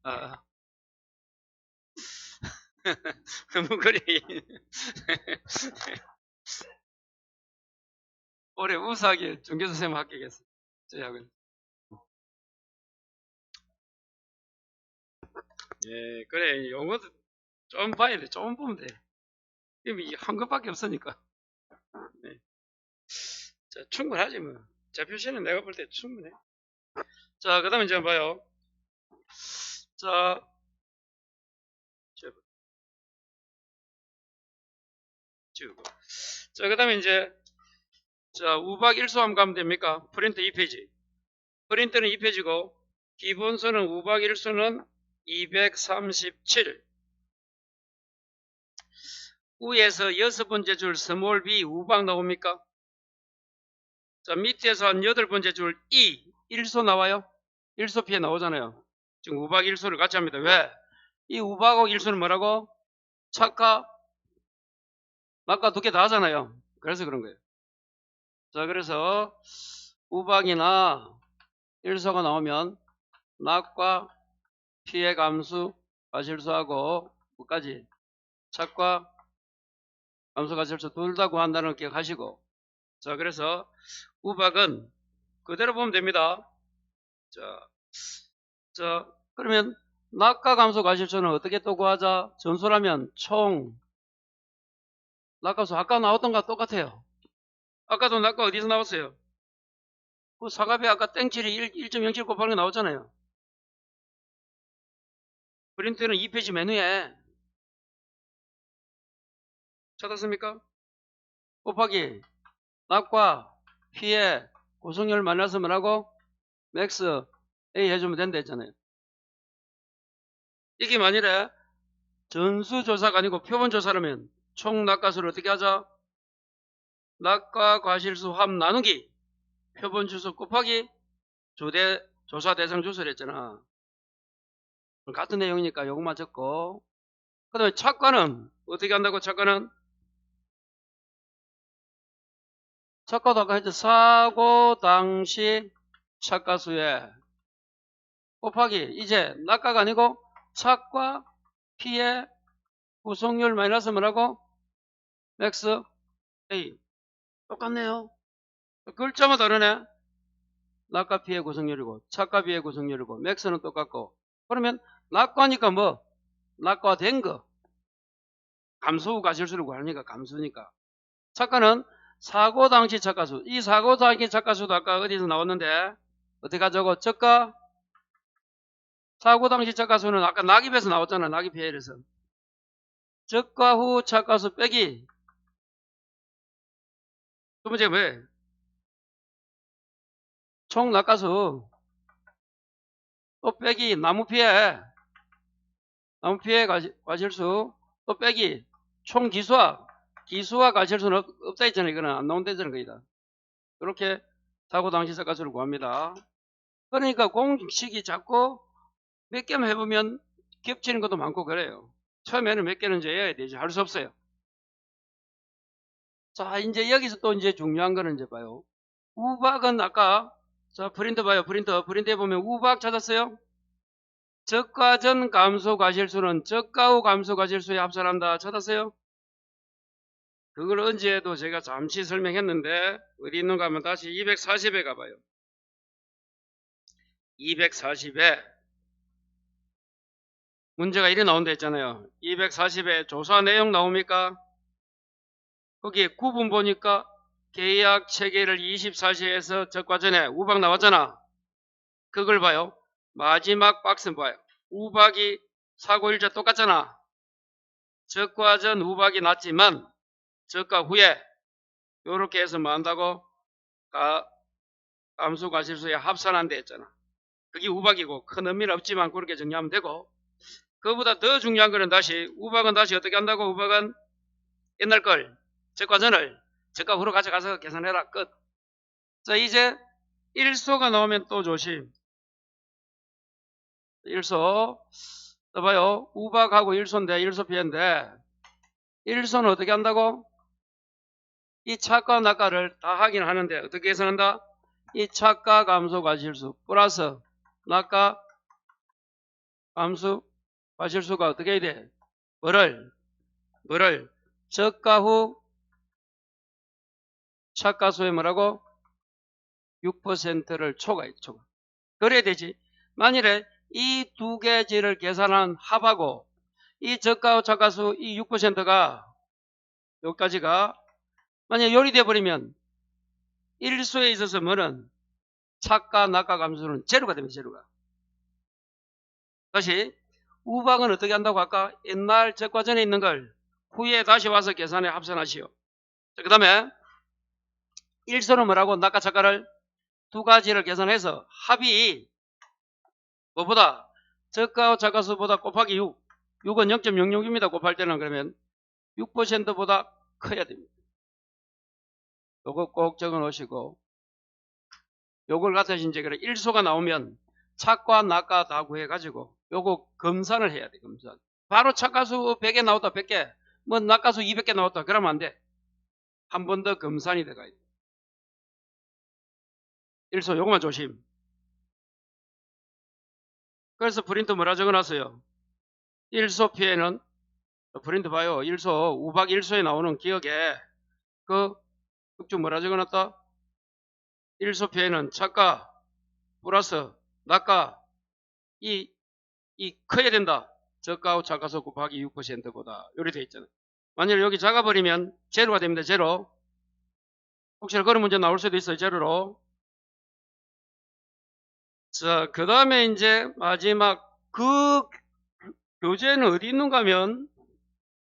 아, 너무 그래. 올해 우수하게 중개수 선생님 합격했어. 저하고는. 예, 그래. 용어도 좀 봐야 돼. 좀 보면 돼. 이한 것밖에 없으니까. 네. 자, 충분하지 뭐. 자, 표시는 내가 볼 때 충분해. 자, 그 다음에 이제 봐요. 자, 지우고. 자, 그 다음에 이제, 자, 우박 일수함 가면 됩니까? 프린트 2페이지. 프린트는 2페이지고, 기본수는 우박 일수는 237. 위에서 여섯 번째 줄 스몰 b 우박 나옵니까? 자, 밑에서 한 여덟 번째 줄 E, 일소 나와요? 일소 피해 나오잖아요. 지금 우박 일소를 같이 합니다. 왜? 이 우박하고 일소는 뭐라고? 착가, 낙가 두 개 다 하잖아요. 그래서 그런 거예요. 자, 그래서 우박이나 일소가 나오면 낙과 피해 감수, 과실수하고 뭐까지 착과 감수, 과실수 둘 다 구한다는 걸 기억하시고. 자, 그래서 우박은 그대로 보면 됩니다. 자, 그러면 낙과 감소 과실수는 어떻게 또 구하자? 전수라면 총 낙과수 아까 나왔던 거 똑같아요. 아까도 낙과 어디서 나왔어요? 그 사각비 아까 땡칠이 1.07 곱하는 게 나왔잖아요. 프린트는 2페이지 메뉴에 찾았습니까? 곱하기 낙과 피해 고성열 만나서 뭐라고? 맥스 A 해주면 된다 했잖아요. 이게 만일에 전수조사가 아니고 표본조사라면 총 낙과수를 어떻게 하자? 낙과 과실수 합 나누기 표본 주소 곱하기 조사 대상 주소를 했잖아. 같은 내용이니까 요것만 적고. 그 다음에 착과는 어떻게 한다고? 착과는 착과도 아까 했죠. 사고 당시 착과수에 곱하기 이제 낙과가 아니고 착과 피해 구성률 마이너스 뭐라고? 맥스 A. 똑같네요. 글자만 다르네. 낙과 피해 구성률이고 착과 피해 구성률이고 맥스는 똑같고. 그러면 낙과니까 뭐? 낙과된 거. 감소 과실수를 구하니까 감수니까. 착과는 사고 당시 착과수. 이 사고 당시 착과수도 아까 어디서 나왔는데 어떻게 하자고? 저가 사고 당시 착과수는 아까 낙입에서 나왔잖아. 낙입 해열에서. 저가 후 착과수 빼기. 두 번째 왜? 총 낙과수 또 빼기 나무 피해 과실수 또 빼기 총 기수와 과실수는 없다 했잖아요. 이거는 안 나온다잖아요. 거기다. 이렇게 사고 당시 착과수를 구합니다. 그러니까 공식이 자꾸 몇 개만 해보면 겹치는 것도 많고 그래요. 처음에는 몇 개는 이제 해야 되지. 할 수 없어요. 자, 이제 여기서 또 이제 중요한 거는 이제 봐요. 우박은 아까, 자, 프린트 봐요. 프린트 해보면 우박 찾았어요? 적과 전 감소 과실수는 적과 후 감소 과실수에 합산한다. 찾았어요? 그걸 언제도 제가 잠시 설명했는데, 어디 있는가 하면 다시 240에 가봐요. 240에 문제가 이래 나온다 했잖아요. 240에 조사 내용 나옵니까? 거기에 9분 보니까 계약 체계를 24시에서 적과 전에 우박 나왔잖아. 그걸 봐요. 마지막 박스 봐요. 우박이 사고일자 똑같잖아. 적과 전 우박이 났지만 적과 후에 요렇게 해서 뭐 한다고? 감수 과실수에 합산한다 했잖아. 그게 우박이고 큰 의미는 없지만 그렇게 정리하면 되고, 그보다 더 중요한 거는 다시 우박은 다시 어떻게 한다고? 우박은 옛날 걸 적과 전을 적과 후로 가져가서 계산해라. 끝. 자, 이제 일소가 나오면 또 조심. 일소 봐요. 우박하고 일소인데 일소 피해인데 일소는 어떻게 한다고? 이 착과 낙과를 다 확인하는데 어떻게 계산한다? 이 착과 감소 과실수 플러스 낙가 감수 과실수가 어떻게 해야 돼? 뭐를 저가 후 차가수에 뭐라고? 6%를 초과해. 초과. 그래야 되지. 만일에 이 두 개지를 계산한 합하고 이 저가 후 차가수 이 6%가 여기까지가 만약에 요리돼 버리면 일수에 있어서 뭐는 차가 낙가 감수는 제로가 됩니다. 제로가. 다시 우박은 어떻게 한다고 아까 옛날 적과 전에 있는 걸 후에 다시 와서 계산해 합산하시오. 그 다음에 일수는 뭐라고? 낙가 차가를 두 가지를 계산해서 합이 뭐보다 저가 차가수보다 곱하기 6. 6은 0.06입니다. 곱할 때는 그러면 6%보다 커야 됩니다. 요거 꼭 적어 놓으시고 요걸 갖다서 이제 그래 일소가 나오면 차과 낙과 다 구해가지고 요거 검산을 해야 돼. 검산. 바로 차가수 100개 나왔다 100개 뭐 낙가수 200개 나왔다 그러면 안 돼. 한 번 더 검산이 들어가야 돼. 일소 요거만 조심. 그래서 프린트 뭐라 적어놨어요? 일소 피해는 프린트 봐요. 일소 우박 일소에 나오는 기억에 그 극중 뭐라 적어놨다? 일소 피해는 차가 플러스 낙가 이 커야 된다. 저가하고 차가수 곱하기 6%보다 요리 돼 있잖아요. 만약에 여기 작아버리면 제로가 됩니다. 제로. 혹시나 그런 문제 나올 수도 있어요. 제로로. 자, 그 다음에 이제 마지막 그 교재는 어디 있는가 하면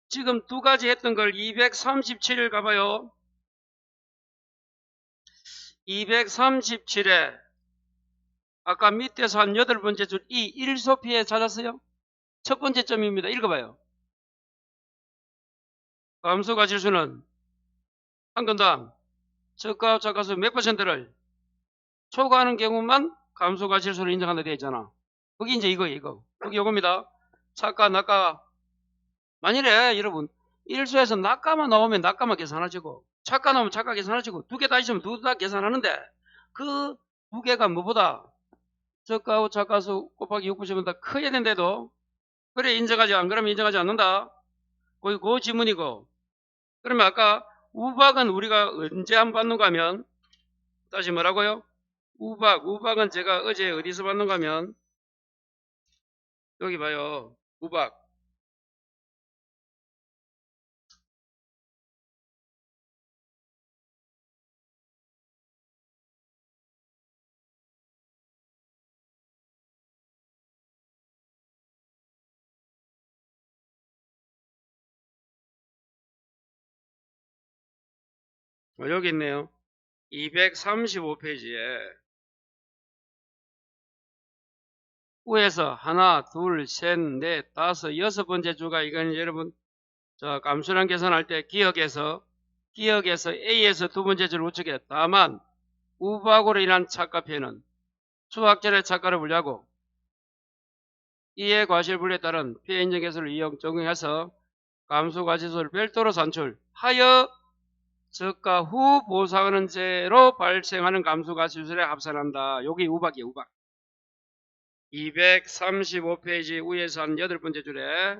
지금 두 가지 했던 걸 237일 가봐요. 237에 아까 밑에서 한 8번째 줄 이 일소피해 찾았어요? 첫 번째 점입니다. 읽어봐요. 감소가 질수는 한 건당 저가 차가수 몇 %를 초과하는 경우만 감소가 질수를 인정한다 되어 있잖아. 거기 이제 이거예요. 이거. 거기 요겁니다. 차가 낙가 만일에 여러분 일수에서 낙가만 나오면 낙가만 계산하시고 차가 나오면 차가 계산하시고 두 개 다 있으면 두 개 다 계산하는데 그 두 개가 뭐보다 저가하고 차가수 곱하기 6%보다 커야 된대도 그래 인정하지 안 그러면 인정하지 않는다. 거기 그 지문이고 그러면 아까 우박은 우리가 언제 안 받는가 하면 다시 뭐라고요? 우박은 제가 어제 어디서 받는가 하면 여기 봐요. 우박 여기 있네요. 235페이지에 위에서 하나, 둘, 셋, 넷, 다섯, 여섯 번째 주가 이건 여러분 자 감수량 계산할 때 기억에서 A에서 두 번째 줄 우측에 다만 우박으로 인한 차가피해는 수학전의 차가를 분리하고 이의 과실 분리에 따른 피해 인정 계수를 이용 적용해서 감수과실수를 별도로 산출하여 저가 후 보상하는 죄로 발생하는 감수과실수에 합산한다. 여기 우박이에요. 우박. 235페이지 위에서 한 8번째 줄에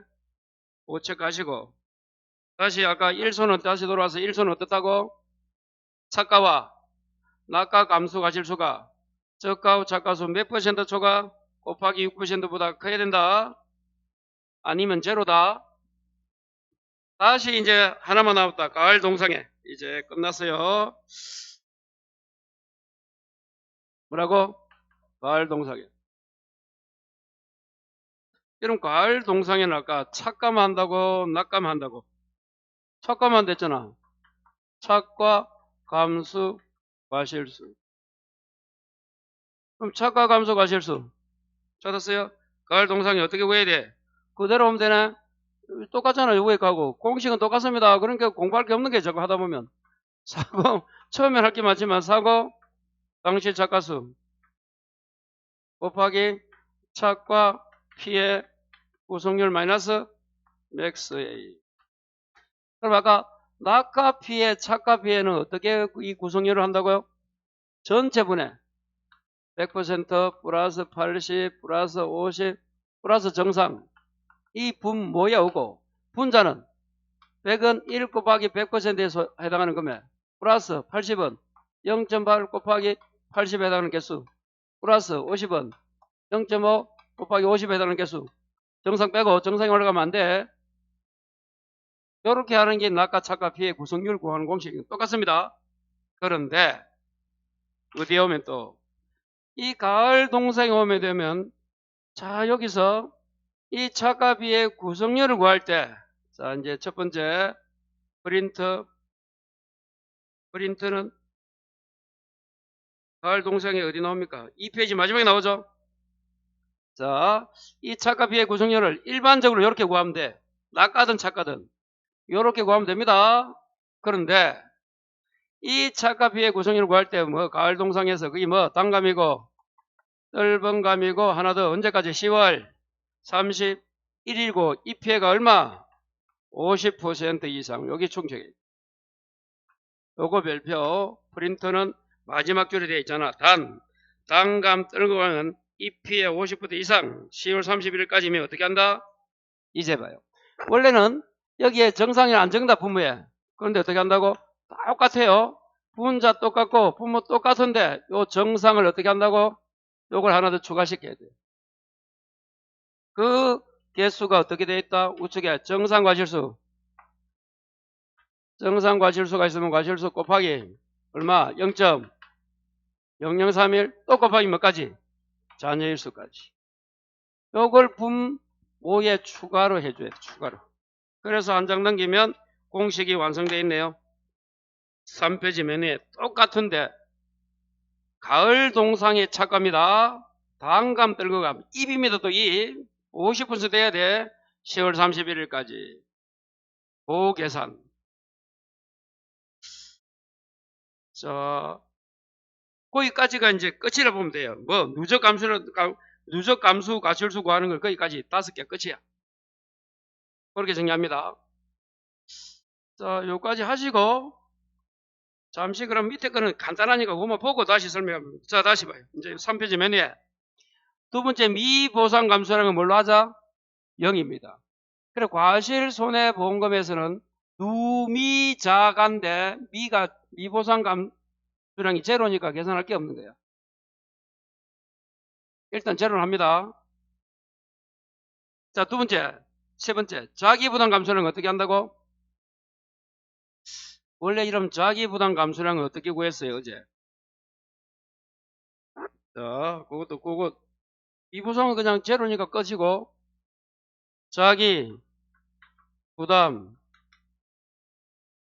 오체크하시고 다시 아까 1소는 다시 돌아와서 1소는 어떻다고? 차가와 낙가 감수과실수가 저가 후 차가수 몇 % 초과 곱하기 6%보다 커야 된다. 아니면 제로다. 다시 이제 하나만 남았다. 가을 동상에 이제 끝났어요. 뭐라고? 가을 동상에. 여러분 가을 동상에는 아까 착감 한다고 낙감 한다고 착감만 됐잖아. 착과 감수 과실수. 그럼 착과 감수 과실수 찾았어요? 가을 동상에 어떻게 구해야 돼? 그대로 하면 되나? 똑같잖아. 요거에 가고 공식은 똑같습니다. 그러니까 공부할 게 없는 게 저거 하다 보면 사고 처음엔 할 게 많지만 사고 당시 착가수 곱하기 착과 피해 구성률 마이너스 맥스 A. 그럼 아까 낙가 피해 착가 피해는 어떻게 이 구성률을 한다고요? 전체분해 100% 플러스 80 플러스 50 플러스 정상. 이 분 뭐야 오고 분자는 100은 1 곱하기 100%에서 해당하는 금액 플러스 80은 0.8 곱하기 80에 해당하는 개수 플러스 50은 0.5 곱하기 50에 해당하는 개수. 정상 빼고 정상이 올라가면 안 돼. 이렇게 하는 게 낙과 차과 P의 구성률 구하는 공식이 똑같습니다. 그런데 어디에 오면 또 이 가을 동상에 오면 되면 자 여기서 이 차과 B의 구성률을 구할 때 자 이제 첫 번째 프린트는 가을 동상에 어디 나옵니까? 2페이지 마지막에 나오죠. 자, 이 차과 B의 구성률을 일반적으로 이렇게 구하면 돼. 낙과든 차과든 이렇게 구하면 됩니다. 그런데 이 차과 B의 구성률을 구할 때 뭐 가을 동상에서 그게 뭐 단감이고 뜰번감이고 하나 더 언제까지 10월 31일이고 이 피해가 얼마? 50% 이상. 여기 충격이에요. 요거 별표 프린터는 마지막 줄에 되어 있잖아. 단감 뜰거는 EP의 50% 이상 10월 31일까지면 어떻게 한다? 이제 봐요. 원래는 여기에 정상이 안 적는다 분모에. 그런데 어떻게 한다고? 똑같아요. 분자 똑같고 분모 똑같은데 요 정상을 어떻게 한다고? 요걸 하나 더 추가시켜야 돼요. 그 개수가 어떻게 되어 있다? 우측에 정상과실수. 정상과실수가 있으면 과실수 곱하기 얼마? 0.0031 또 곱하기 몇까지? 자녀일수까지. 요걸 분모에 추가로 해줘야 돼. 추가로. 그래서 한 장 넘기면 공식이 완성되어 있네요. 3페이지 맨 위에 똑같은데 가을 동상의 차과입니다. 단감 떨거감 입입니다. 또 입 50% 돼야 돼. 10월 31일까지 보계산. 자 거기까지가 이제 끝이라 보면 돼요. 뭐 누적 감수 과실수 구하는 걸 거기까지 5개 끝이야. 그렇게 정리합니다. 자 요까지 하시고 잠시 그럼 밑에 거는 간단하니까 그것만 보고 다시 설명합니다. 자 다시 봐요. 이제 3페이지 맨 위에 두 번째 미보상 감수라는 건 뭘로 하자? 0입니다. 그래 과실손해보험금에서는 누미자간데 미보상 감수량이 제로니까 계산할 게 없는 거야. 일단 제로를 합니다. 자 두 번째 세 번째 자기부담 감수량은 어떻게 한다고? 원래 이름 자기부담 감수량은 어떻게 구했어요 어제? 자 그거 미보상은 그냥 제로니까 꺼지고 자기 부담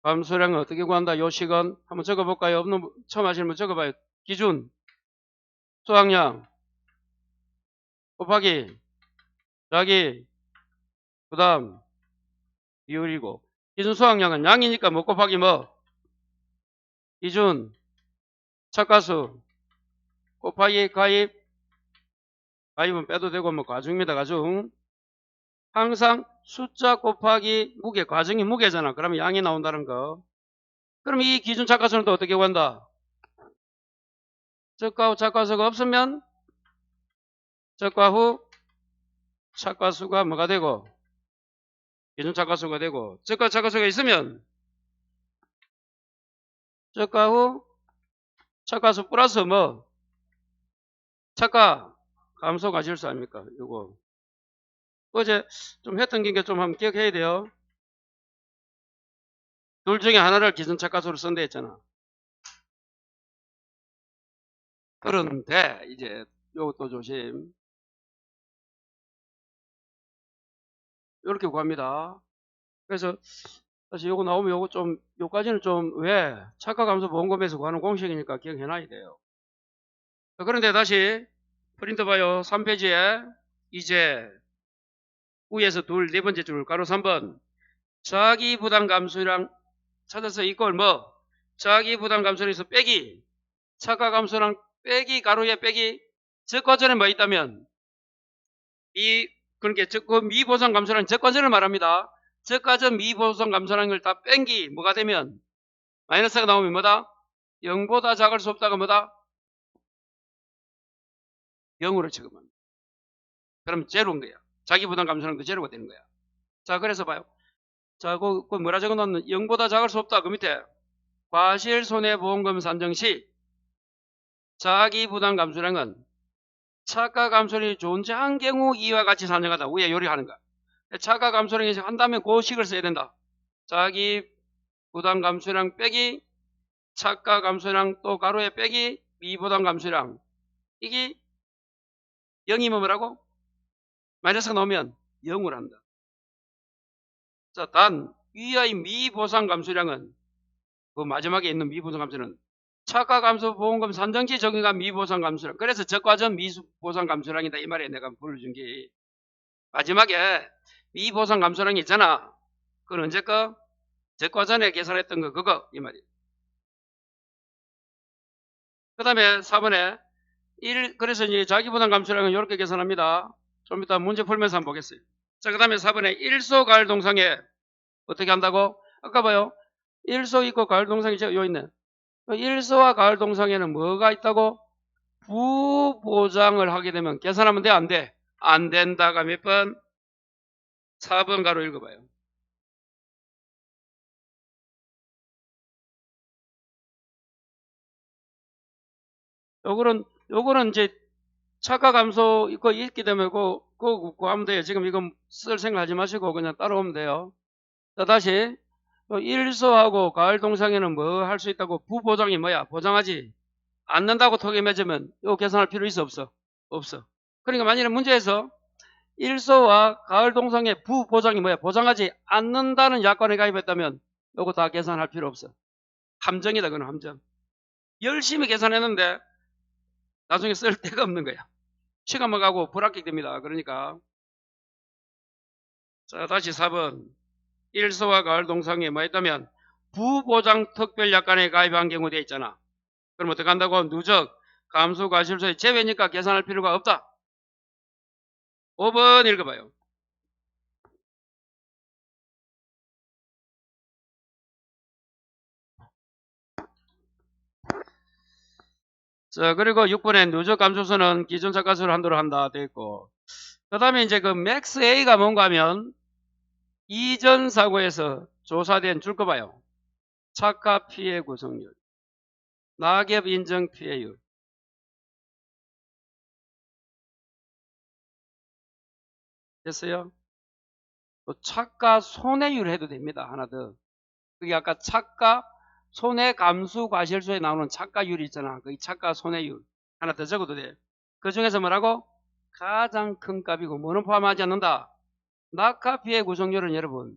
감수량은 어떻게 구한다? 요식은 한번 적어볼까요? 없는 처음 하시는 분 적어봐요. 기준 수학량 곱하기 자기 부담 비율이고 기준 수학량은 양이니까 뭐 곱하기 뭐 기준 착가수 곱하기 가입은 빼도 되고 뭐 과중입니다. 과중. 항상 숫자 곱하기 무게, 과중이 무게잖아. 그러면 양이 나온다는 거. 그럼 이 기준 착가수는 또 어떻게 구한다? 적과 후 착가수가 없으면 적과 후 착가수가 뭐가 되고 기준 착가수가 되고 적과 착가수가 있으면 적과 후 착가수 플러스 뭐 착가 감소 과실수 아닙니까? 이거 어제 좀 했던 게 좀 한번 기억해야 돼요. 둘 중에 하나를 기준 착가수로 쓴다 했잖아. 그런데 이제 요것도 조심. 이렇게 구합니다. 그래서 사실 요거 나오면 요거 좀 요까지는 좀 왜 착가감소 보험금에서 구하는 공식이니까 기억해놔야 돼요. 그런데 다시 프린트 봐요. 3페이지에 이제 위에서 네 번째 줄 가로 3번 자기 부담 감소량 찾아서 이걸 뭐 자기 부담 감소량에서 빼기 착가 감소량 빼기 가로에 빼기 적과전에 뭐 있다면 그러니까 그 미보상 감소량 적과전을 말합니다. 적과전 미보상 감소량을 다 뺀기 뭐가 되면 마이너스가 나오면 뭐다? 0보다 작을 수 없다가 뭐다? 0으로 취급합니다. 그럼 제로인 거야. 자기 부담 감소량도 제로가 되는 거야. 자, 그래서 봐요. 자, 그 뭐라 적어놨는 0보다 작을 수 없다. 그 밑에 과실 손해보험금 산정 시 자기 부담 감소량은 차가 감소량이 존재한 경우 이와 같이 산정하다. 위에 요리하는 거야. 차가 감소량이 한다면 그 식을 써야 된다. 자기 부담 감소량 빼기 차가 감소량 또 가로에 빼기 미부담 감소량. 이게 0이면 뭐라고? 마이너스가 나오면 0으로 한다. 자, 단 위의 미보상 감소량은 그 마지막에 있는 미보상 감소는 차가 감소 보험금 산정시 적용한 미보상 감소량. 그래서 적과전 미보상 감소량이다. 이 말에 내가 불러준 게 마지막에 미보상 감소량이 있잖아. 그건 언제 거? 적과전에 계산했던 거 그거 이 말이야. 그 다음에 4번에 그래서 이제 자기부담 감소량은 이렇게 계산합니다. 좀 이따 문제 풀면서 한번 보겠어요. 자, 그 다음에 4번에 일소 가을 동상에 어떻게 한다고? 아까 봐요. 일소 있고 가을 동상이 요 있네. 일소와 가을 동상에는 뭐가 있다고? 부보장을 하게 되면 계산하면 돼? 안 돼? 안 된다가 몇 번? 4번 가로 읽어봐요. 요거는 이제 차가 감소 있고 있게 되면 그거 하면 돼요. 지금 이건 쓸 생각 하지 마시고 그냥 따라오면 돼요. 자, 다시. 일소하고 가을 동상에는 뭐 할 수 있다고? 부보장이 뭐야? 보장하지? 않는다고 톡에 맺으면 이거 계산할 필요 있어? 없어? 없어. 그러니까 만약에 문제에서 일소와 가을 동상의 부보장이 뭐야? 보장하지 않는다는 약관에 가입했다면 이거 다 계산할 필요 없어. 함정이다. 그건 함정. 열심히 계산했는데 나중에 쓸 데가 없는 거야. 시간만 가고 불합격됩니다. 그러니까 자, 다시 4번. 일소와 가을 동상에 뭐 했다면 부보장 특별약관에 가입한 경우 되어 있잖아. 그럼 어떻게 한다고? 누적 감수 과실소의 제외니까 계산할 필요가 없다. 5번 읽어봐요. 자, 그리고 6번에 누적 감소서는 기존 차가수를 한도로 한다 되어 있고, 그 다음에 이제 그 맥스 A가 뭔가 하면 이전 사고에서 조사된 줄 거 봐요. 차가 피해 구성률, 낙엽 인정 피해율. 됐어요? 또 차가 손해율 해도 됩니다. 하나 더. 그게 아까 차가 손해 감수 과실소에 나오는 차가율이 있잖아. 그 차가 손해율. 하나 더 적어도 돼. 그 중에서 뭐라고? 가장 큰 값이고 뭐는 포함하지 않는다. 낙하 피해 구성률은 여러분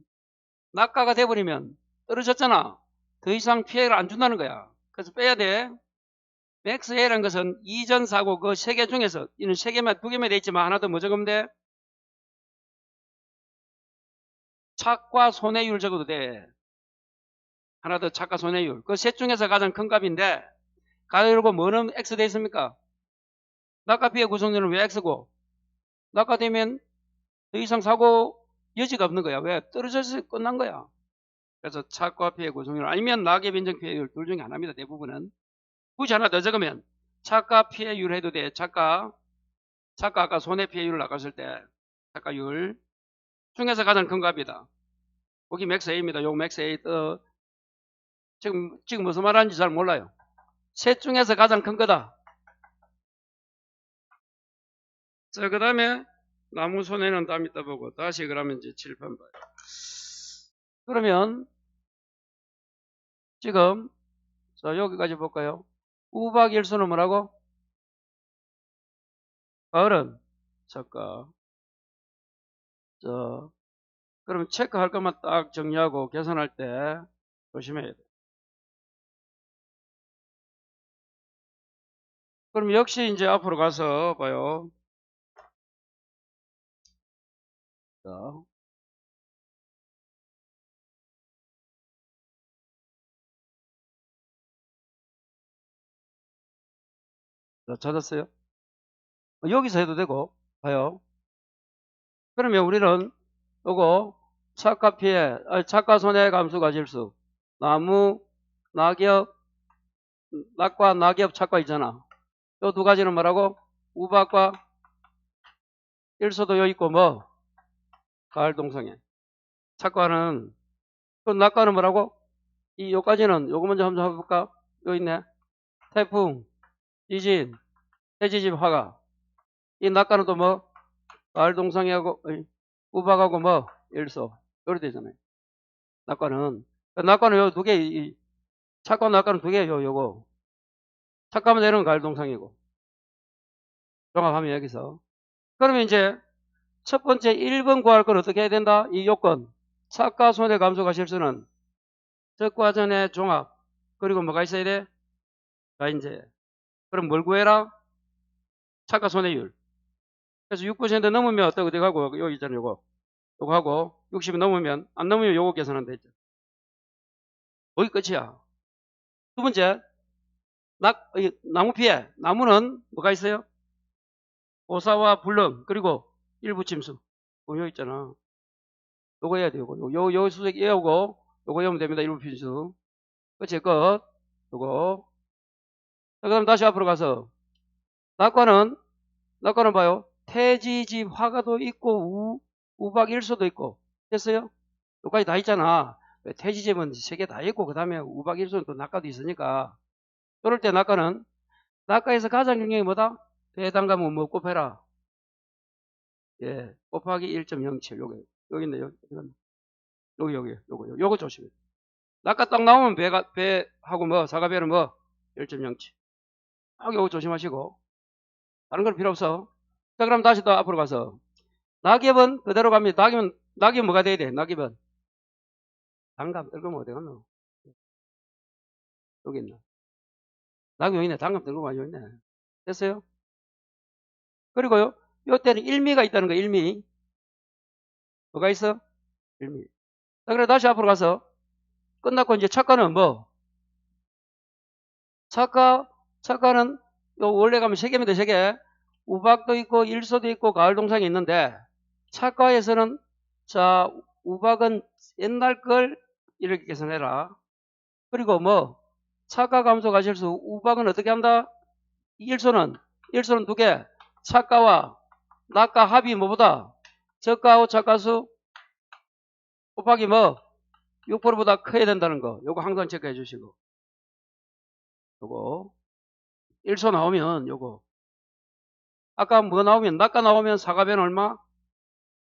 낙하가 돼버리면 떨어졌잖아. 더 이상 피해를 안 준다는 거야. 그래서 빼야 돼. 맥스 A라는 것은 이전 사고 그 세 개 중에서 이는 세 개만 두 개만 돼 있지만 하나 더 뭐 적으면 돼? 차과 손해율 적어도 돼. 하나 더 차가 손해율. 그 셋 중에서 가장 큰 값인데 가르고 뭐는 X 돼 있습니까? 낙하 피해 구성률은 왜 X고? 낙하되면 더 이상 사고 여지가 없는 거야. 왜? 떨어져서 끝난 거야. 그래서 차가 피해 구성률 아니면 낙엽 인정 피해율 둘 중에 하나입니다. 대부분은. 굳이 하나 더 적으면 차가 피해율 해도 돼. 차가 아까 손해 피해율 나갔을 때 차가율 중에서 가장 큰 값이다. 거기 맥스 A입니다. 요 맥스 A 지금 무슨 말하는지 잘 몰라요. 셋 중에서 가장 큰 거다. 자, 그 다음에 나무 손해는 다음 이따 보고 다시 그러면 이제 칠판 봐요. 그러면 지금 자 여기까지 볼까요? 우박 일수는 뭐라고? 가을은 작가. 자, 그럼 체크할 것만 딱 정리하고 계산할 때 조심해야 돼. 그럼 역시 이제 앞으로 가서 봐요. 자, 찾았어요? 여기서 해도 되고 봐요. 그러면 우리는 요거 차가 피해, 차가 손해 감수 과실수, 나무, 낙엽, 낙과 낙엽 차가 있잖아. 요 두 가지는 뭐라고? 우박과 일소도 여기 있고 뭐 가을 동성애. 착과는 그 낙과는 뭐라고? 이 요까지는 요거 먼저 한번 해볼까? 여기 있네. 태풍, 지진, 해지집, 화가. 이 낙과는 또 뭐? 가을 동성애하고 우박하고 뭐? 일소. 요리 되잖아요. 낙과는. 낙과는 요 두 개, 착과 낙과는 두 개예요, 요거. 착과면 되는 가을 동성애고. 종합하면 여기서. 그러면 이제 첫 번째 1번 구할 건 어떻게 해야 된다? 이 요건. 착과 손해 감소가 실수는 적과 전의 종합. 그리고 뭐가 있어야 돼? 자, 이제. 그럼 뭘 구해라? 착과 손해율. 그래서 6% 넘으면 어떻게 하고, 여기 있잖아요, 요거. 요거 하고, 60이 넘으면, 안 넘으면 요거 계산하면 되죠. 거기 끝이야. 두 번째, 나무 피해. 나무는 뭐가 있어요? 오사와 불능, 그리고 일부 침수. 여기 있잖아. 요거 해야 돼요, 요거. 요 수색 외우고, 요거 외우면 됩니다, 일부 침수. 끝이 끝. 요거. 자, 그럼 다시 앞으로 가서, 낙과는 봐요. 태지집 화가도 있고, 우박 일소도 있고. 됐어요? 여기까지 다 있잖아. 태지집은 세 개 다 있고, 그 다음에 우박 일소는 또 낙과도 있으니까. 그럴 때 낙과는, 낙과에서 가장 중요한 게 뭐다? 배당감은 뭐 곱해라. 예, 곱하기 1.07. 여기 있네, 요거 조심해. 낙과 딱 나오면 배하고 뭐, 사과배는 뭐, 1.07. 요거 조심하시고. 다른 건 필요 없어. 자, 그럼 다시 또 앞으로 가서. 낙엽은 그대로 갑니다. 낙엽은 뭐가 돼야 돼? 낙엽은. 단감 떨구면 어디 갔노? 여기 있나? 낙엽 여기 있네. 단감 떨구면 여기 있네. 됐어요? 그리고요, 요때는 일미가 있다는 거, 일미. 뭐가 있어? 일미. 자, 그래, 다시 앞으로 가서. 끝났고, 이제 착과는 뭐? 착과는, 요 원래 가면 세 개입니다, 세 개. 우박도 있고, 일소도 있고, 가을 동상이 있는데, 착과에서는, 자, 우박은 옛날 걸 이렇게 계산해라. 그리고 뭐, 착과 감소 가실수, 우박은 어떻게 한다? 일소는 두 개. 착과와 낙과 합이 뭐보다? 저가하고 착과수 곱하기 뭐? 6%보다 커야 된다는 거. 요거 항상 체크해 주시고. 요거. 일소 나오면 요거. 아까 뭐 나오면, 낙과 나오면 사과변 얼마?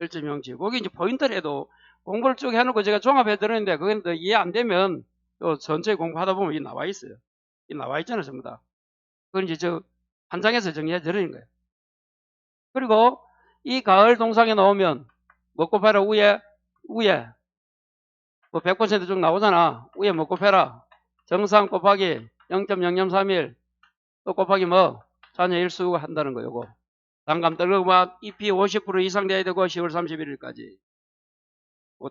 1.07. 거기 이제 포인트를 해도 공부를 쭉 해놓고 제가 종합해 드렸는데, 그건 또 이해 안 되면 또 전체 공부하다 보면 이 나와 있어요. 이 나와 있잖아요, 전부 다. 그건 이제 저 한 장에서 정리해 드리는 거예요. 그리고 이 가을 동상에 나오면 뭐 곱해라? 위에 뭐 100% 쭉 나오잖아. 위에 뭐 곱해라? 정상 곱하기 0.0031 또 곱하기 뭐 자녀 일수 한다는 거. 요거 단감 떨어만 EP 50% 이상 돼야 되고 10월 31일까지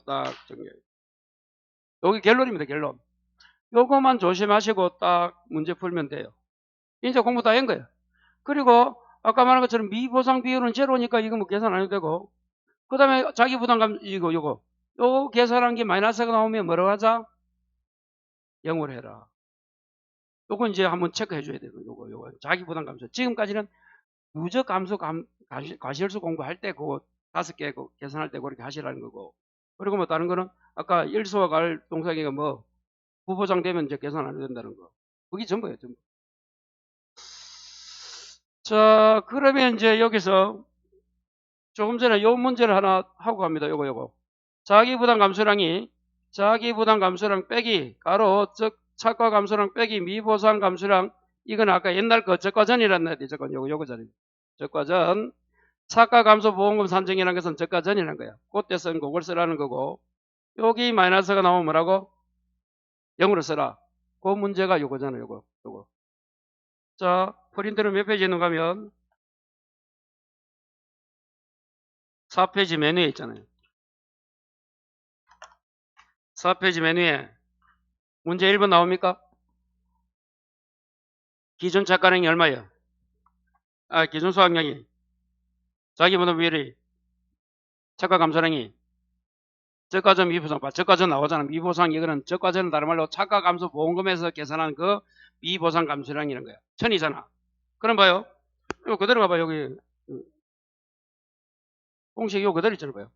딱 정리해요. 여기 결론입니다. 결론. 요거만 조심하시고 딱 문제 풀면 돼요. 이제 공부 다 한 거예요. 그리고 아까 말한 것처럼 미보상 비율은 제로니까 이거 뭐 계산 안 해도 되고, 그 다음에 자기 부담감 요거 계산한 게 마이너스가 나오면 뭐라고 하자? 0으로 해라. 요거 이제 한번 체크해 줘야 되고, 요거 자기 부담 감소. 지금까지는 누적 감소 과실수 공부할 때 그거 5개 계산할 때 그렇게 하시라는 거고, 그리고 뭐 다른 거는 아까 일소와 가을 동사기가 뭐 부보장 되면 이제 계산 안 해도 된다는 거. 그게 전부예요, 전부. 자, 그러면 이제 여기서 조금 전에 요 문제를 하나 하고 갑니다. 요거. 자기부담 감소량이 자기부담 감소량 빼기 가로 즉 착과 감소량 빼기 미보상 감소량, 이건 아까 옛날 거 적과전이라는 애들 요거잖아요. 적과전. 착과 감소 보험금 산정이라는 것은 적과전이라는 거야. 그때 쓴 그걸 쓰라는 거고, 여기 마이너스가 나오면 뭐라고? 0으로 써라. 그 문제가 요거잖아요. 요거. 자, 프린트는 몇 페이지 있는가 하면 4페이지 메뉴에 있잖아요. 4페이지 메뉴에 문제 1번 나옵니까? 기준 착과량이 얼마예요? 기준 수확량이 자기보다 비율이 착과 감소량이 저가전 미보상, 저가전 나오잖아. 미보상, 이거는 저가전은 다른 말로 착과 감소 보험금에서 계산한 그 미보상 감소량이라는 거야. 1000이잖아. 그럼 봐요. 이거 그대로 가봐. 여기 공식 이거 그대로 있잖아. 봐요.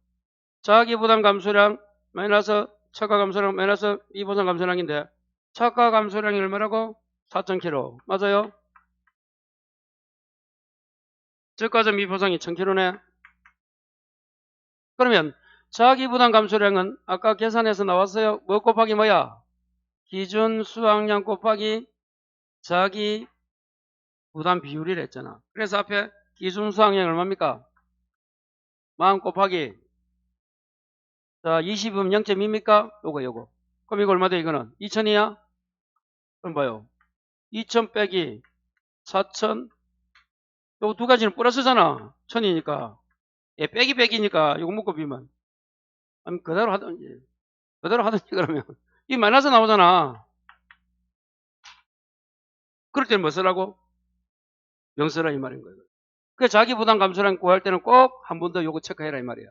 자기 부담 감소량 마이너스 차가 감소량 마이너스 미보상 감소량인데 차가 감소량이 얼마라고? 4,000km. 맞아요? 저가점 미보상이 1,000km네. 그러면 자기 부담 감소량은 아까 계산해서 나왔어요. 뭐 곱하기 뭐야? 기준 수확량 곱하기 자기 부담 비율이라 했잖아. 그래서 앞에 기준 수확량이 얼마입니까? 10,000 곱하기 자 20은 0.2입니까? 요거 그럼 이거 얼마 돼? 이거는 2,000이야? 그럼 봐요. 2,000 빼기 4,000 요거 두 가지는 플러스잖아. 1,000이니까 예, 빼기니까 요거 묶어 비면 아니 그대로 하든지 그러면 이 마이너스 나오잖아. 그럴 때는 뭐 쓰라고? 0 쓰라 이 말인 거예요. 그 자기 부담 감소량 구할 때는 꼭 한 번 더 요거 체크해라 이 말이야.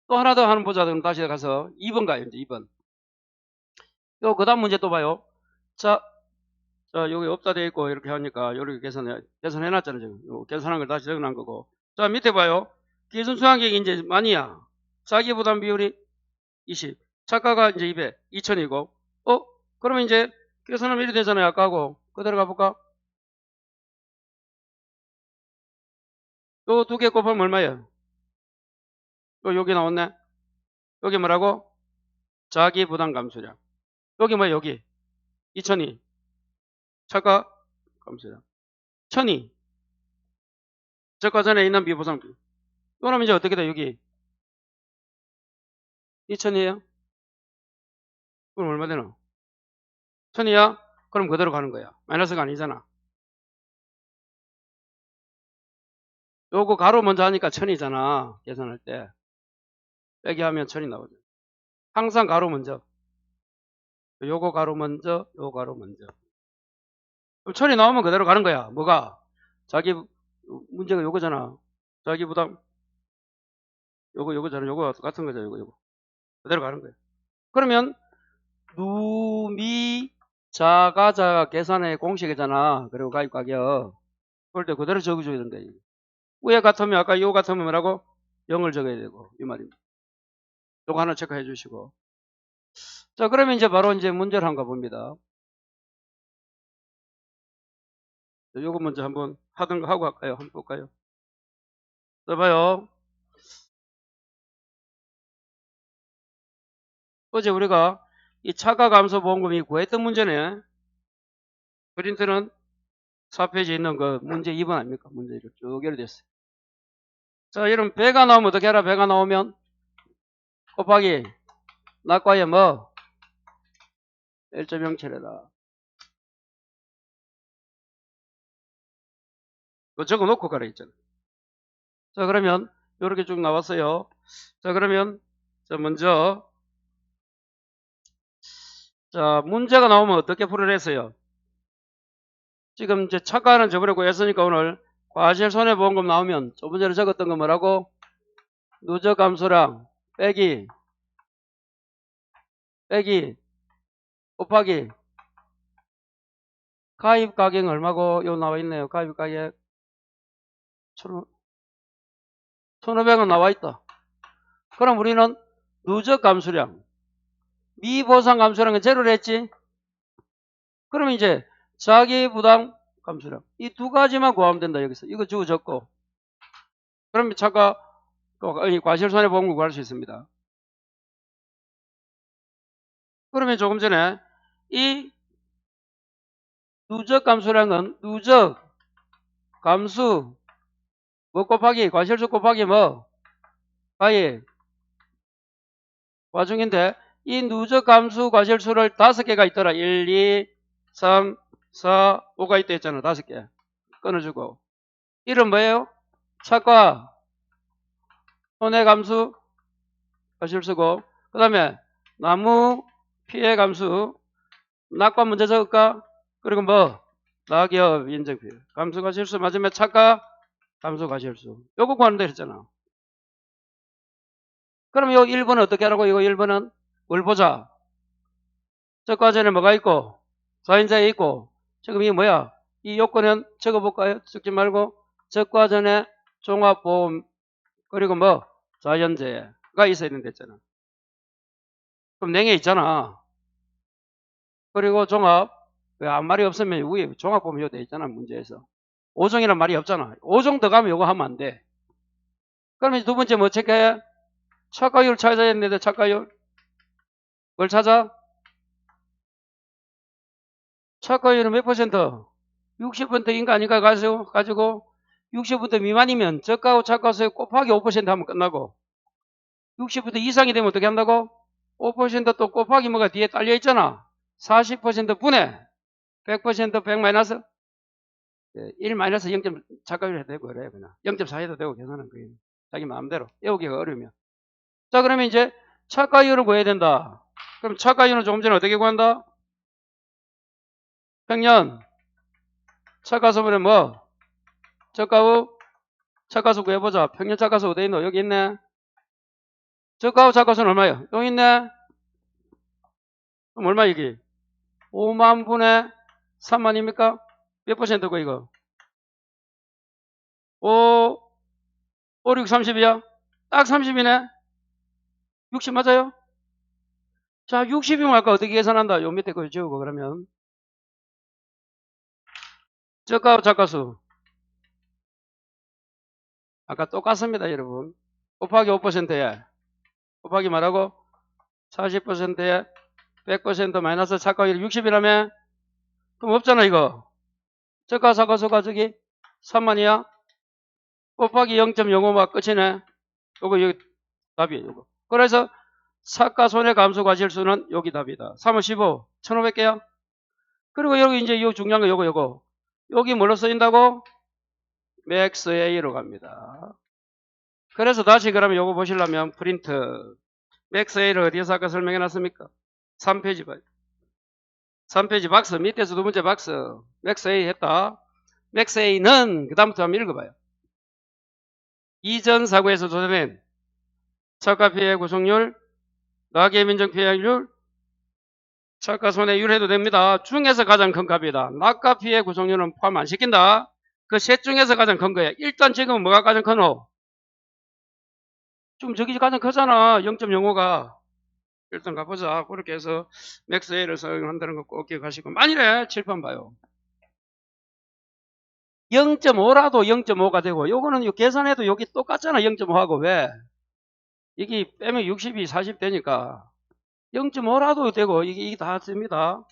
또 하나 더 하는 보자. 그럼 다시 가서 2번 가요. 이제 2번. 요 그다음 문제 또 봐요. 자, 여기 없다 돼 있고 이렇게 하니까 이렇게 계산해 놨잖아요. 지금 요 계산한 걸 다시 적어놓은 거고. 자, 밑에 봐요. 기준 수확액이 이제 만이야. 자기 부담 비율이 20. 차가가 이제 200, 2000이고. 그러면 이제 계산하면 이렇게 되잖아요. 아까하고. 그대로 가볼까? 요 두 개 곱하면 얼마예요? 여기 나왔네. 여기 뭐라고? 자기 부담 감소량. 여기 뭐야? 여기 2000이. 차가 감소량. 1000이. 저가 전에 있는 비보상비. 그럼 이제 어떻게 돼? 여기 2000이에요? 그럼 얼마 되나? 1000이야? 그럼 그대로 가는 거야. 마이너스가 아니잖아. 요거 가로 먼저 하니까 1000이잖아. 계산할 때. 빼기 하면 1000이 나오죠. 항상 가로 먼저. 요거 가로 먼저, 요거 가로 먼저. 그럼 1000이 나오면 그대로 가는 거야. 뭐가? 자기, 문제가 요거잖아. 자기 부담. 요거잖아. 요거 같은 거죠. 요거. 그대로 가는 거야. 그러면, 누미, 자가자 계산의 공식이잖아. 그리고 가입 가격. 그럴 때 그대로 적어줘야 된다. 위에 같으면 아까 요 같으면 뭐라고? 0을 적어야 되고 이 말입니다. 요거 하나 체크해 주시고. 자, 그러면 이제 바로 이제 문제를 한번 가봅니다. 요거 먼저 한번 하던 거 하고 할까요? 한번 볼까요? 써봐요. 어제 우리가 이 차가 감소 보험금이 구했던 문제네. 프린트는 4페이지에 있는 그 문제 2번 아닙니까? 문제 이렇게 쭉 연결됐어요. 자, 이런 배가 나오면 어떻게 해라? 배가 나오면 곱하기 낙과에 뭐 1.07에다 그거 적어놓고 가라 했잖아. 자, 그러면 이렇게 쭉 나왔어요. 자, 그러면 자 먼저 자 문제가 나오면 어떻게 풀어냈어요? 지금 이제 차가는 저번에 구했으니까 오늘 과실 손해보험금 나오면 저번 전에 적었던 거 뭐라고? 누적 감소량 빼기 곱하기 가입 가격 얼마고? 요 나와 있네요. 가입 가격 1,500원 나와 있다. 그럼 우리는 누적 감소량 미보상 감소량은 제로를 했지? 그러면 이제 자기 부담 감소량 이 두 가지만 구하면 된다. 여기서 이거 주고 적고 그러면 차가 과실손해보험금 구할 수 있습니다. 그러면 조금 전에 이 누적 감소량은 누적 감수 뭐 곱하기 과실수 곱하기 뭐 가입 과중인데 이 누적 감수 과실수를 5개가 있더라. 1, 2, 3, 4, 5가 있다 했잖아. 5개 끊어주고 이름 뭐예요? 차과 손해감수 과실수고 그 다음에 나무 피해 감수 낙과 문제 적을까? 그리고 뭐 낙엽 인정표 감수 과실수 맞으면 차과 감수 과실수 요거 구하는데 했잖아. 그럼 요 1번은 어떻게 하라고? 이거 1번은 뭘 보자. 저과 전에 뭐가 있고 4인자에 있고 지금 이게 뭐야? 이 요건은 적어볼까요? 적지 말고 적과전에 종합보험 그리고 뭐 자연재해가 있어야 된댔잖아. 그럼 냉해 있잖아. 그리고 종합 왜 아무 말이 없으면 위에 종합보험 요돼 있잖아. 문제에서 5종이란 말이 없잖아. 5종 더 가면 요거 하면 안 돼. 그러면 두 번째 뭐 체크해? 차가율 찾아야 되는데 차가율 뭘 찾아? 차가율은 몇 퍼센트? 60%인가 아닌가 가지고 60% 미만이면 저가하고 차가수에 곱하기 5% 하면 끝나고 60% 이상이 되면 어떻게 한다고? 5%또 곱하기 뭐가 뒤에 딸려 있잖아. 40% 분해 100% 100 마이너스 1 마이너스 0. 차가율 해도 되고 그래 그냥 0.4 해도 되고 계산은 그게 자기 마음대로 외우기가 어려우면. 자 그러면 이제 차가율을 구해야 된다. 그럼 차가율은 조금 전에 어떻게 구한다? 평년 차가수분에 뭐 저가후 차가수 구해보자. 평년 차가수 어디 있노? 여기 있네. 저가후 차가수는 얼마야? 여기 있네. 그럼 얼마 이게? 5만 분의 3만입니까? 몇 퍼센트고 이거? 5, 5, 6, 30이야? 딱 30이네. 60 맞아요? 자 60이면 아까 어떻게 계산한다? 요 밑에 거 지우고 그러면 저가후 차가수 아까 똑같습니다 여러분. 곱하기 5%에 곱하기 말하고 40%에 100% 마이너스 차가율 60이라며? 그럼 없잖아 이거. 저가 차가수가 저기 3만이야. 곱하기 0.05가 끝이네. 요거 여기 답이에요. 요거. 그래서 차가손해 감소 과실수는 여기 답이다. 3은 15 1500개야. 그리고 여기 이제 요 중요한 거 요거 여기 뭘로 쓰인다고? 맥스 A로 갑니다. 그래서 다시 그러면 요거 보시려면 프린트 맥스 A를 어디에서 아까 설명해 놨습니까? 3페이지 봐요. 3페이지 박스 밑에서 두 번째 박스 맥스 A 했다. 맥스 A는 그 다음부터 한번 읽어봐요. 이전 사고에서 조사된 차가피해 구성률, 낙예민정피해율, 차가손해율 해도 됩니다. 중에서 가장 큰 값이다. 낙가피해 구성률은 포함 안 시킨다. 그 셋 중에서 가장 큰 거야. 일단 지금은 뭐가 가장 크노? 좀 저기 가장 크잖아. 0.05가. 일단 가보자. 그렇게 해서 맥스 A를 사용한다는 거 꼭 기억하시고. 만일에 칠판 봐요. 0.5라도 0.5가 되고 요거는 요 계산해도 여기 똑같잖아. 0.5하고 왜? 이게 빼면 60이 40 되니까 0.5라도 되고 이게 다 됩니다.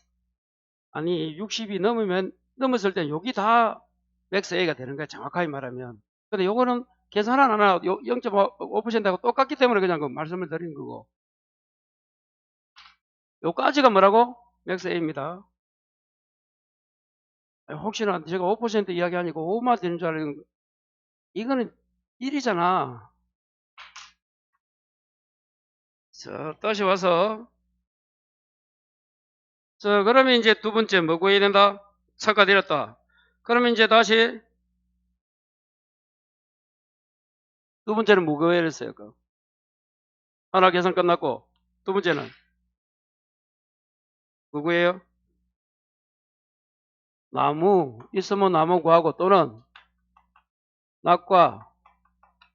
아니 60이 넘었을 때 여기 다 맥스 A가 되는 거야. 정확하게 말하면. 근데 요거는 계산 안 하나 0.5%하고 똑같기 때문에 그냥 그 말씀을 드린 거고. 요까지가 뭐라고? 맥스 A입니다. 혹시나 제가 5% 이야기 아니고 5만 되는 줄 알았는데 이거는 1이잖아. 자, 다시 와서 자, 그러면 이제 두 번째 뭐 구해야 된다? 차가 내렸다. 그러면 이제 다시 두 번째는 뭐 구해야 했어요? 하나 계산 끝났고 두 번째는 뭐 구해요? 나무 있으면 나무 구하고 또는 낙과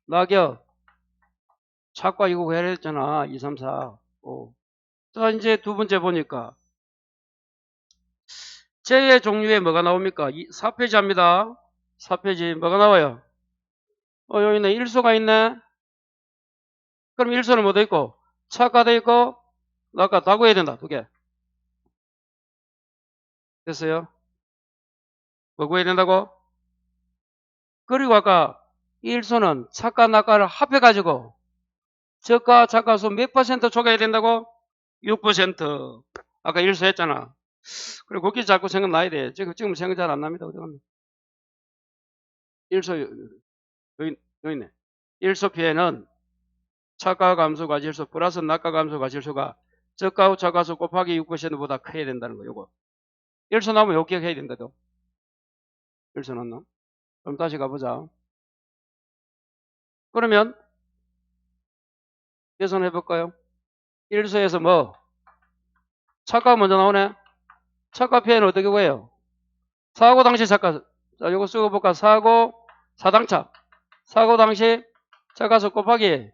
낙엽 차과 이거 구해야 했잖아. 2, 3, 4, 5. 자 이제 두 번째 보니까 재해 종류에 뭐가 나옵니까? 4페이지 합니다. 4페이지 뭐가 나와요? 여기 있네. 일소가 있네. 그럼 일소는 뭐 돼 있고? 차가 돼 있고 낙과 다 구해야 된다. 두 개. 됐어요? 뭐 구해야 된다고? 그리고 아까 일소는 차가 낙과를 합해가지고 저가 차가수 몇 퍼센트 초과해야 된다고? 6%. 아까 일소 했잖아. 그리고 거기 자꾸 생각나야 돼. 지금 생각 잘 안 납니다. 어디 갔나? 일소 여기 있네. 일소 피해는 차가 감소 과실수 플러스 낙가 감소 과실수가 저가후 차가수 곱하기 6%보다 커야 된다는 거. 요거. 일소 나오면 요 기억해야 된다도. 일소 났나? 그럼 다시 가보자. 그러면 계산해 볼까요? 일소에서 뭐 차가 먼저 나오네. 차가 피해는 어떻게 구해요? 사고 당시 착가수. 자, 요거 쓰고 볼까? 사고, 사당차. 사고 당시 착가수 곱하기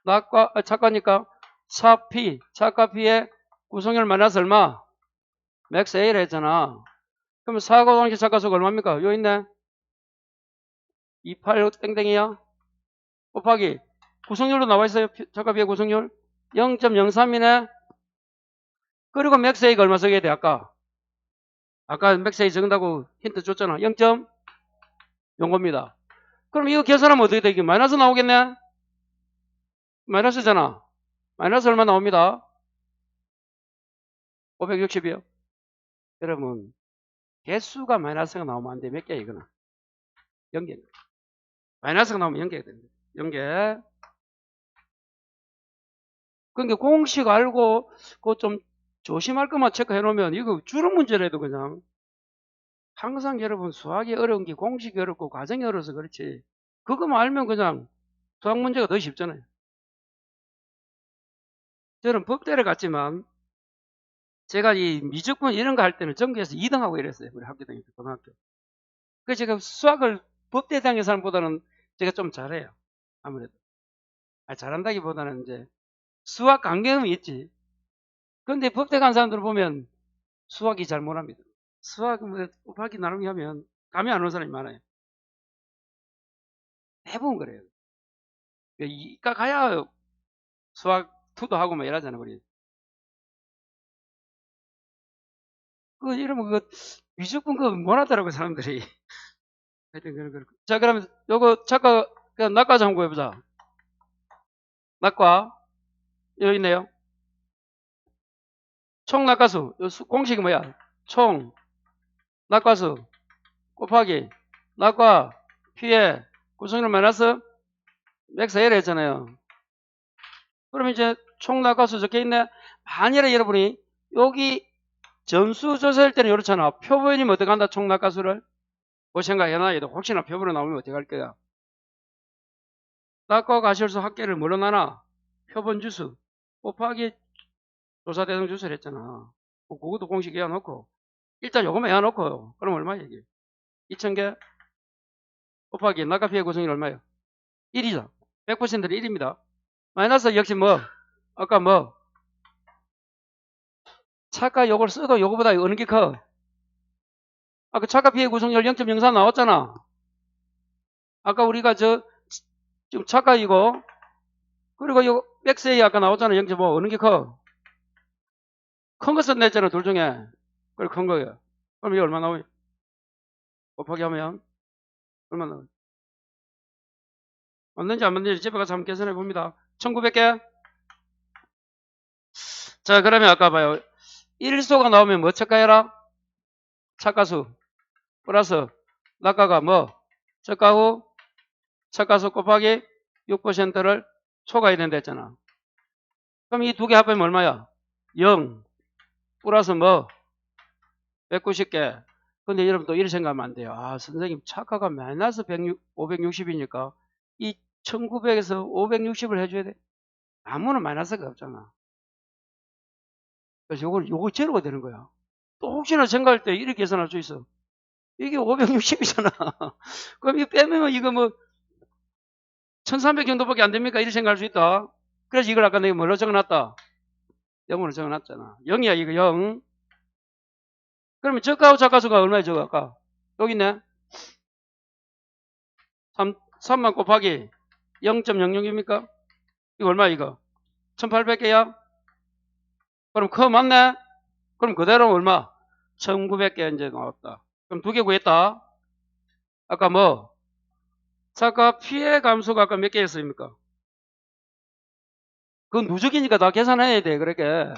낙과, 착가니까 차피, 착가 피의 구성률 마이너스 얼마? 맥스 A를 했잖아. 그럼 사고 당시 착가수가 얼마입니까? 요 있네. 28 땡땡이야. 곱하기 구성률로 나와 있어요. 착가 피의 구성률 0.03이네. 그리고 맥스 A가 얼마 써야 돼? 아까 맥스 A 적은다고 힌트 줬잖아. 0. 요겁니다. 그럼 이거 계산하면 어떻게 되겠? 마이너스 나오겠네? 마이너스잖아. 마이너스 얼마 나옵니다. 560이요. 여러분, 개수가 마이너스가 나오면 안 돼. 몇 개 이거는? 0개. 마이너스가 나오면 0개가 됩니다. 0개. 그러니까 공식 알고 그거 좀 조심할 것만 체크해 놓으면 이거 주로 문제라도 그냥 항상 여러분 수학이 어려운 게 공식이 어렵고 과정이 어려워서 그렇지. 그거만 알면 그냥 수학 문제가 더 쉽잖아요. 저는 법대를 갔지만 제가 이 미적분 이런 거 할 때는 전교에서 2등하고 이랬어요. 우리 학교 다닐 때 고등학교. 그래서 제가 수학을 법대 다니는 사람보다는 제가 좀 잘해요. 아무래도. 잘한다기보다는 이제 수학 강경험이 있지. 근데 법대 간 사람들 보면 수학이 잘 못합니다. 수학 뭐 곱하기 나누기 하면 감이 안 오는 사람이 많아요. 대부분 그래요. 이과 가야 수학 투도 하고 막 이러잖아 우리. 그 이러면 그 미적분 그거 못하더라고 사람들이. 하여튼 그렇고. 자 그러면 요거 잠깐 그냥 낙과 한번 구해보자. 낙과 여기 있네요. 총 낙과수 공식이 뭐야? 총 낙과수 곱하기 낙과 P의 구성률 마이너스 맥스 L 했잖아요. 그러면 이제 총 낙과수 적혀있네. 만일에 여러분이 여기 점수 조사할 때는 이렇잖아. 표본이면 어떻게 한다? 총 낙과수를 그 생각해놔야 돼. 혹시나 표본이 나오면 어떻게 할 거야? 낙과 가실수 합계를 뭘로 나눠? 표본 주수 곱하기 조사 대상 주수를 했잖아. 그것도 공식 외워놓고 일단 요거만 외워놓고 그럼 얼마야 이게? 2000개 곱하기 낙과 피해 구성률 얼마예요? 1이죠. 100%는 1입니다. 마이너스 역시 뭐 아까 뭐 차가 요걸 써도 요거보다 어느 게 커? 아까 차가 피해 구성률 0.04 나왔잖아. 아까 우리가 지금 차가 이거 그리고 요 맥스A 아까 나왔잖아. 0.5 어느 게 커? 큰 거 썼냈잖아. 둘 중에. 그걸 큰 거예요. 그럼 이게 얼마 나오요? 곱하기 하면 얼마 나와요? 맞는지 안 맞는지 집에 가서 한번 계산해 봅니다. 1900개? 자, 그러면 아까 봐요. 1소가 나오면 뭐 척가해라? 착가수 플러스 낙가가 뭐? 척가후 척가수 곱하기 6%를 초과해야 된다 했잖아. 그럼 이 두 개 합하면 얼마야? 0 플러스 뭐? 190개. 근데 여러분 또 이렇게 생각하면 안 돼요. 아, 선생님 착가가 마이너스 560이니까 이 1900에서 560을 해줘야 돼. 아무는 마이너스가 없잖아. 그래서 요거 제로가 되는 거야. 또 혹시나 생각할 때 이렇게 계산할 수 있어. 이게 560이잖아. 그럼 이거 빼면 이거 뭐 1300 정도밖에 안 됩니까? 이렇게 생각할 수 있다. 그래서 이걸 아까 내가 뭘로 적어놨다? 0으로 적어놨잖아. 0이야 이거 0. 그러면 저가하고 저가수가 얼마야 저거 아까? 여기 있네. 3만 곱하기 0.00입니까? 이거 얼마야 이거? 1800개야? 그럼 그거 맞네? 그럼 그대로 얼마? 1900개 이제 나왔다. 그럼 두 개 구했다. 아까 뭐? 아까 피해 감소가 아까 몇 개였습니까? 그건 누적이니까 다 계산해야 돼. 그렇게.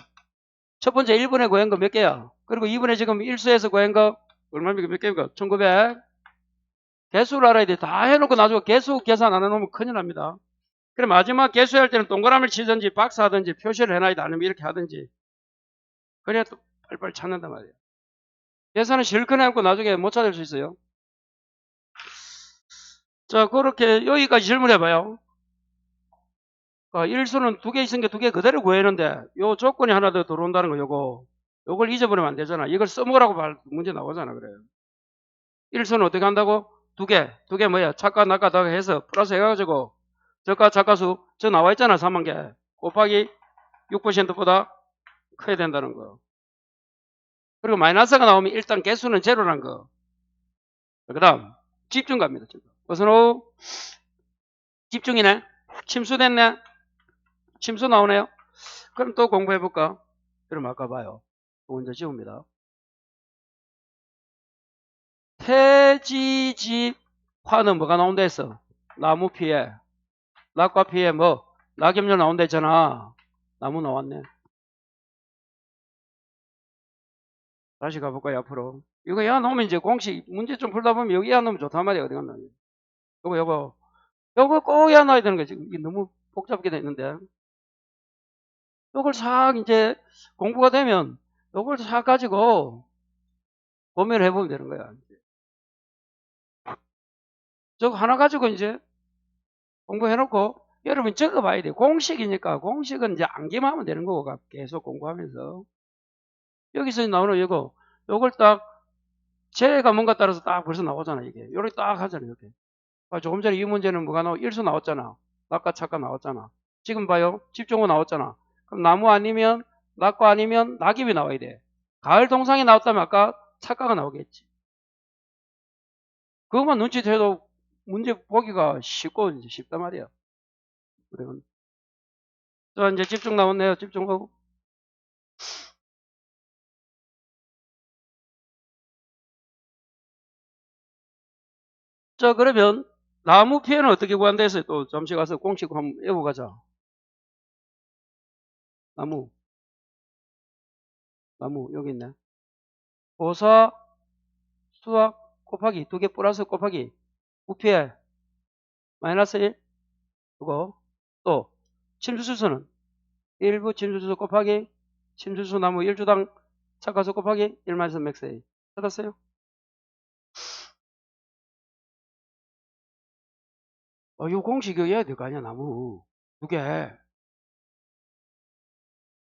첫 번째 1번에 구한 거 몇 개야? 그리고 2번에 지금 1수에서 구한 거 얼마입니까? 몇 개입니까? 1900. 개수를 알아야 돼. 다 해놓고 나중에 개수 계산 안 해놓으면 큰일 납니다. 그래 마지막 개수할 때는 동그라미를 치든지 박스하든지 표시를 해놔야 돼. 아니면 이렇게 하든지. 그래야 또 빨리빨리 찾는단 말이에요. 계산은 실컷 해놓고 나중에 못 찾을 수 있어요. 자, 그렇게 여기까지 질문해봐요. 일수는 두 개 있으니까 두 개 그대로 구했는데 요 조건이 하나 더 들어온다는 거 요걸 잊어버리면 안 되잖아. 이걸 써먹으라고 문제 나오잖아. 그래요. 일수는 어떻게 한다고? 두 개 뭐야? 착과 낙과 다 해서 플러스 해가지고 저가 작가수 저 나와 있잖아. 3만 개 곱하기 6%보다 커야 된다는 거. 그리고 마이너스가 나오면 일단 개수는 제로란 거. 그 다음 집중갑니다. 어서노 집중이네. 침수됐네. 침수 나오네요. 그럼 또 공부해볼까? 그럼 아까 봐요. 먼저 지웁니다. 태지집화는 뭐가 나온다 했어? 나무 피해. 낙과 피해 뭐? 낙엽류 나온다 했잖아. 나무 나왔네. 다시 가볼까요? 앞으로. 이거 야 놓으면 이제 공식 문제 좀 풀다 보면 여기 야 놓으면 좋단 말이야. 어디 갔나. 요거 꼭 야 놔야 되는 거지. 이게 너무 복잡하게 돼 있는데. 요걸 싹 이제 공부가 되면 요걸 싹 가지고 고민을 해보면 되는 거야. 저거 하나 가지고 이제 공부해놓고 여러분 적어봐야 돼. 공식이니까 공식은 이제 암기하면 되는 거고 계속 공부하면서 여기서 나오는 요걸 딱 제가 뭔가 따라서 딱 벌써 나오잖아. 이게 요렇게 딱 하잖아. 이렇게. 조금 전에 이 문제는 뭐가 나오고 일수 나왔잖아. 낙과 착과 나왔잖아. 지금 봐요. 집중호 나왔잖아. 그럼 나무 아니면 낙과 아니면 낙엽이 나와야 돼. 가을 동상이 나왔다면 아까 착과가 나오겠지. 그것만 눈치채도 문제 보기가 쉽고 이제 쉽단 말이야. 자, 이제 집중 나왔네요. 집중하고. 자, 그러면 나무 피해는 어떻게 구한다 했어요? 또 잠시 가서 공식 한번 외워가자. 나무 여기 있네. 고사 수학 곱하기 2개 플러스 곱하기 부피해 마이너스 1 그거 또 침수수는 일부 침수수 곱하기 침수수 나무 1주당 착가수 곱하기 1 마이너스 맥스 A 찾았어요? 요 공식 이어야 될 거 아니야. 나무 2개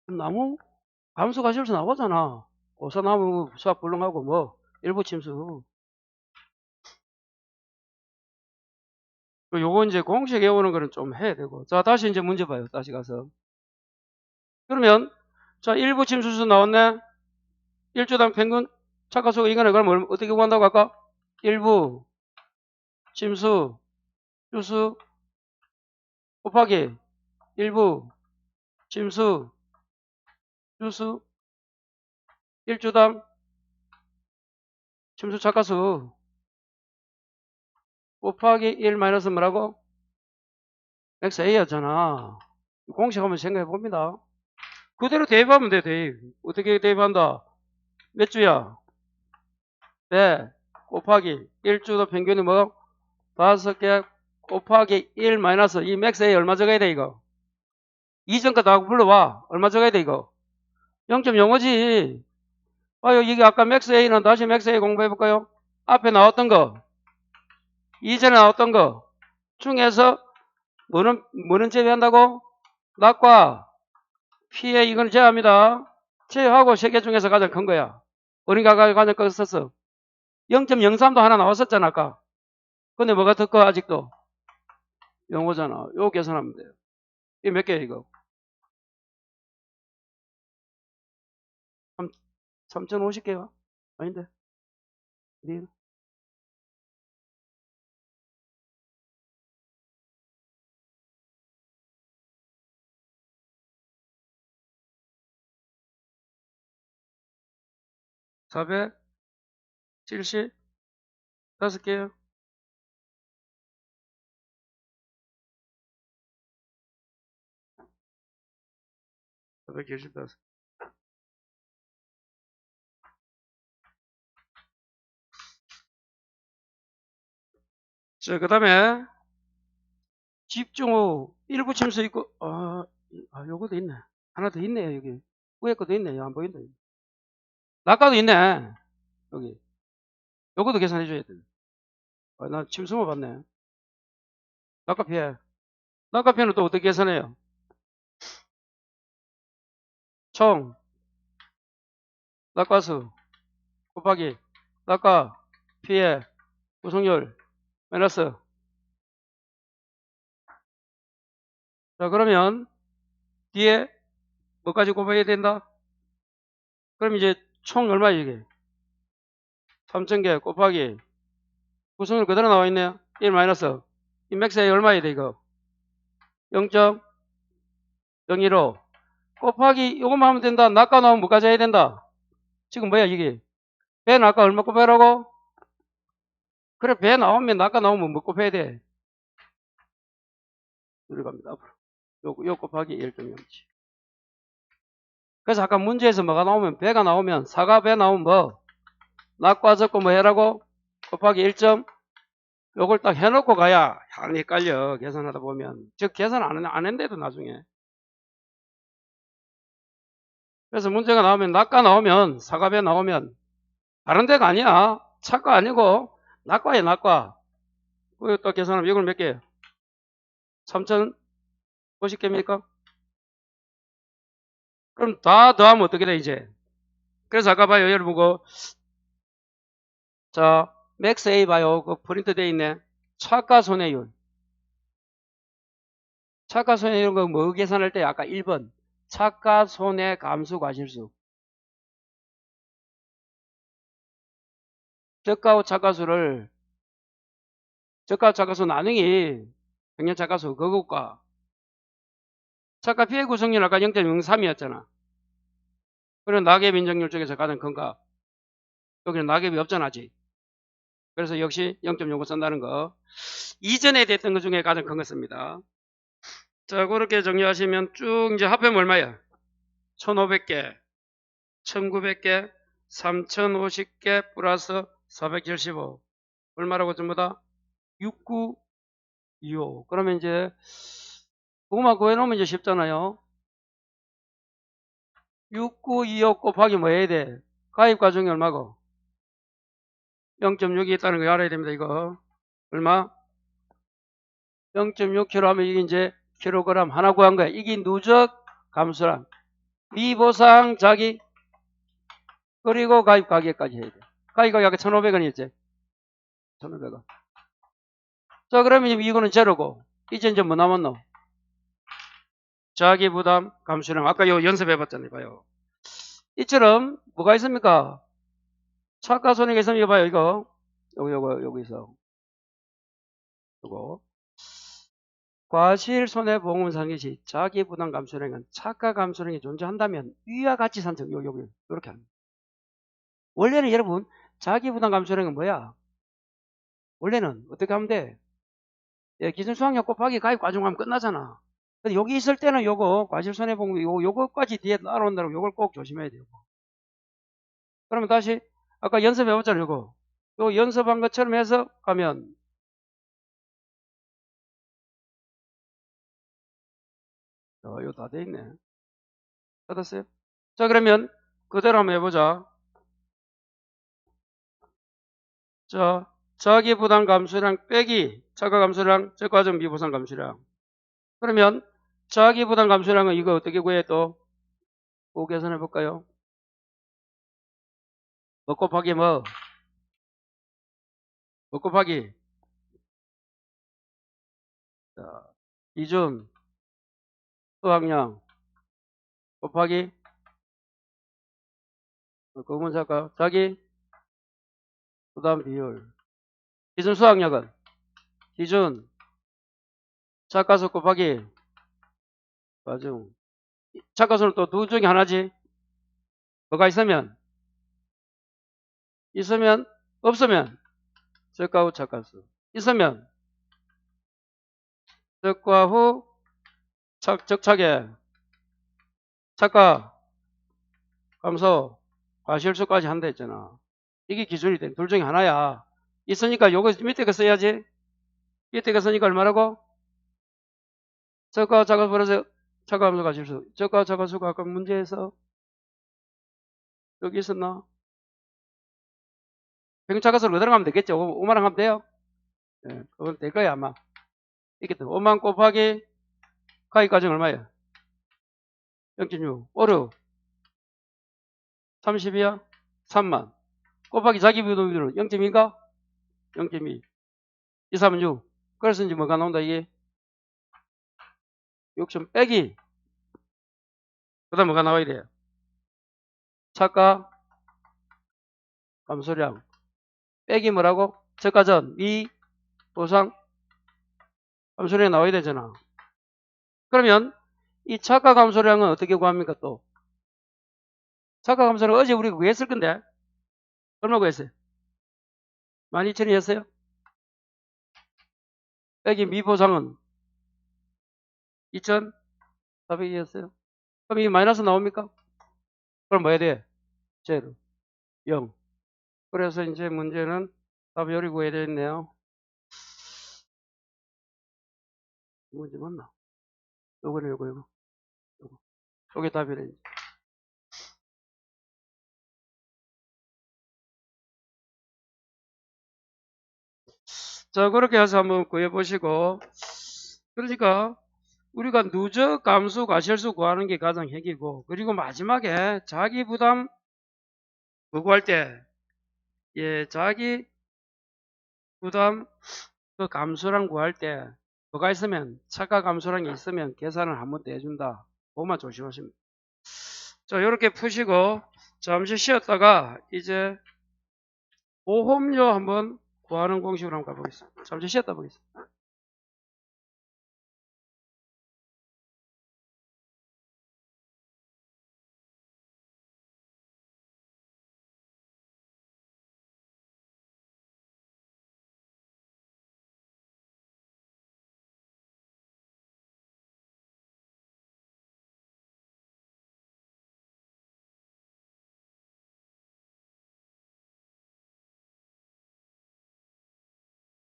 나무 감수 가실수 나오잖아. 고사나무 수학 불능하고 뭐 일부 침수 요거 이제 공식 외우는 거는 좀 해야 되고. 자, 다시 이제 문제 봐요. 다시 가서. 그러면, 자, 일부 침수수 나왔네? 1주당 평균 착가수가 이거는 그럼 어떻게 구한다고 아까? 일부 침수 주수 곱하기 일부 침수 주수 1주당 침수 착가수 곱하기 1 마이너스 뭐라고? XA였잖아. 공식 한번 생각해 봅니다. 그대로 대입하면 돼, 대입. 어떻게 대입한다? 몇 주야? 네. 곱하기 1주도 평균이 뭐? 5개 곱하기 1 마이너스 이 맥스 A 얼마 적어야 돼 이거? 이전 거 다 불러봐. 얼마 적어야 돼 이거? 0.05지. 아유 이게 아까 맥스 A는 다시 맥스 A 공부해 볼까요? 앞에 나왔던 거 이전에 나왔던 거 중에서 뭐는 제외한다고? 낙과 피해 이거는 제외합니다. 제외하고 세 개 중에서 가장 큰 거야. 어린가 가장 큰 거 썼어. 0.03도 하나 나왔었잖아 아까. 근데 뭐가 더 커 아직도? 0호잖아. 요거 계산하면 돼요. 이게 몇 개야 이거? 3050개가? 아닌데. 475개요. 475. 자, 그 다음에 집중호 일부 침수 있고 요거도 있네. 하나 더 있네요. 여기 위에 것도 있네. 안 보인다. 낙가도 있네. 여기 요것도 계산해 줘야 돼. 나 침수만 봤네. 낙가 피해. 낙가 피해는 또 어떻게 계산해요? 총 낙가수 곱하기 낙가 피해 구성률 마이너스. 자, 그러면 뒤에 뭐까지 곱해야 된다? 그럼 이제 총 얼마야 이게? 3000개 곱하기 구성률 그대로 나와 있네요. 1 마이너스 이 맥스에 얼마야 돼 이거? 0.015 곱하기 이것만 하면 된다. 낚아 나오면 뭐까지 해야 된다? 지금 뭐야 이게? 배 낚아 얼마 곱하라고? 그래 배 나오면 낚아 나오면 뭐 곱해야 돼? 들어갑니다. 앞으로 요 곱하기 1.0치. 그래서 아까 문제에서 뭐가 나오면 배가 나오면 사가 배 나오면 뭐? 낚아 적고 뭐 해라고? 곱하기 1. 요걸 딱 해놓고 가야 안 헷갈려. 계산하다 보면. 즉 계산 안 했는데도 나중에. 그래서 문제가 나오면 낚아 나오면 사과배 나오면 다른 데가 아니야. 차가 아니고 낚아야 낚아. 그거 또 계산하면 이걸 몇 개예요? 3050개입니까? 그럼 다 더하면 어떻게 돼 이제? 그래서 아까 봐요. 여러분 보고 자 맥스 A 봐요. 그 프린트 돼 있네. 차가 손해율. 차가 손해율 뭐 계산할 때 아까 1번 차가 손해 감수 과실수. 저가와 차가수를 저가 차가수 나누기 평균 차가수 그것과 차가 피해 구성률 아까 0.03이었잖아. 그럼 낙엽 인정률 중에서 가장 큰가? 여기는 낙엽이 없잖아 아직. 그래서 역시 0.05 쓴다는 거. 이전에 됐던 것 중에 가장 큰 것입니다. 자 그렇게 정리하시면 쭉 이제 합하면 얼마야? 1500개 1900개 3050개 플러스 475 얼마라고 전부 다? 6925. 그러면 이제 그거만 구해놓으면 이제 쉽잖아요. 6925 곱하기 뭐 해야 돼? 가입 과정이 얼마고? 0.6이 있다는 거 알아야 됩니다. 이거 얼마? 0.6kg 하면 이게 이제 킬로그램 하나 구한 거야. 이게 누적 감수랑 미보상 자기 그리고 가입 가격까지 해야 돼. 가입 가격이 1,500원이었지. 1,500원. 자 그러면 이거는 제로고 이제 뭐 남았노? 자기 부담 감수량. 아까 요 연습해봤잖아요. 봐요. 이처럼 뭐가 있습니까? 차가손익 있으면 이거 봐요. 이거 여기서 이거 과실 손해보험상계시 자기 부담 감수량은 차가 감수량이 존재한다면 위와 같이 산정 여기 이렇게 합니다. 원래는 여러분 자기 부담 감수량은 뭐야? 원래는 어떻게 하면 돼? 예, 기준 수학력 곱하기 가입 과정하면 끝나잖아. 근데 여기 있을 때는 요거 과실 손해보험 요거까지 뒤에 따라온다고 요걸 꼭 조심해야 돼요. 그러면 다시 아까 연습해봤잖아요. 요거 요 연습한 것처럼 해서 가면 이거 다 돼 있네. 받았어요? 자 그러면 그대로 한번 해보자. 자 자기 부담 감수량 빼기 차가 감수량 저가점 미보상 감수량. 그러면 자기 부담 감수량은 이거 어떻게 구해 또? 꼭 계산해 볼까요? 뭐 곱하기 뭐? 뭐 곱하기? 자, 기준 수학량 곱하기 구문사가 자기 부담 비율. 기준 수학량은 기준 차가수 곱하기 과중. 차가수는 또 두 중에 하나지. 뭐가 있으면 없으면 적과 후 차가수. 있으면 적과 후 적차게 차가 감소 과실수까지 한다 했잖아. 이게 기준이 돼. 둘 중에 하나야. 있으니까 요거 밑에 거 써야지. 밑에 거 쓰니까 얼마라고? 적과 차가 벌어서 차가 감소 과실수. 적과 차가수가 아까 문제에서 여기 있었나? 평차가수로 그대로 가면 되겠죠. 5만 원 하면 돼요. 네, 그건 될 거야 아마. 이게 또 5만 곱하기 가입 과정 얼마야? 0.6 오류 30이야? 3만 곱하기 자기 부담비율은 0.2인가? 0.2. 2, 3은 6. 그래서 이제 뭐가 나온다, 이게? 6점 빼기. 그 다음 뭐가 나와야 돼요? 차가 감소량. 빼기 뭐라고? 저가전, 미, 보상, 감소량이 나와야 되잖아. 그러면 이 차가 감소량은 어떻게 구합니까, 또? 차가 감소량 어제 우리가 구했을 건데, 얼마 구했어요? 12,000이 었어요? 빼기 미보상은 2,400이었어요? 그럼 이 마이너스 나옵니까? 그럼 뭐 해야 돼? 제로. 0. 그래서 이제 문제는 답 요리 구해야 되겠네요. 문제 맞나? 요거는 요거. 요게 답이래. 자, 그렇게 해서 한번 구해보시고. 그러니까, 우리가 누적 감수 과실수 구하는 게 가장 핵이고, 그리고 마지막에 자기 부담 뭐 구할 때, 예, 자기 부담 그 감수랑 구할 때, 뭐가 있으면, 차가 감수랑이 있으면 계산을 한 번 더 해준다. 그것만 조심하시면. 자, 이렇게 푸시고, 잠시 쉬었다가, 이제, 보험료 한번 구하는 공식으로 한번 가보겠습니다. 잠시 쉬었다 보겠습니다.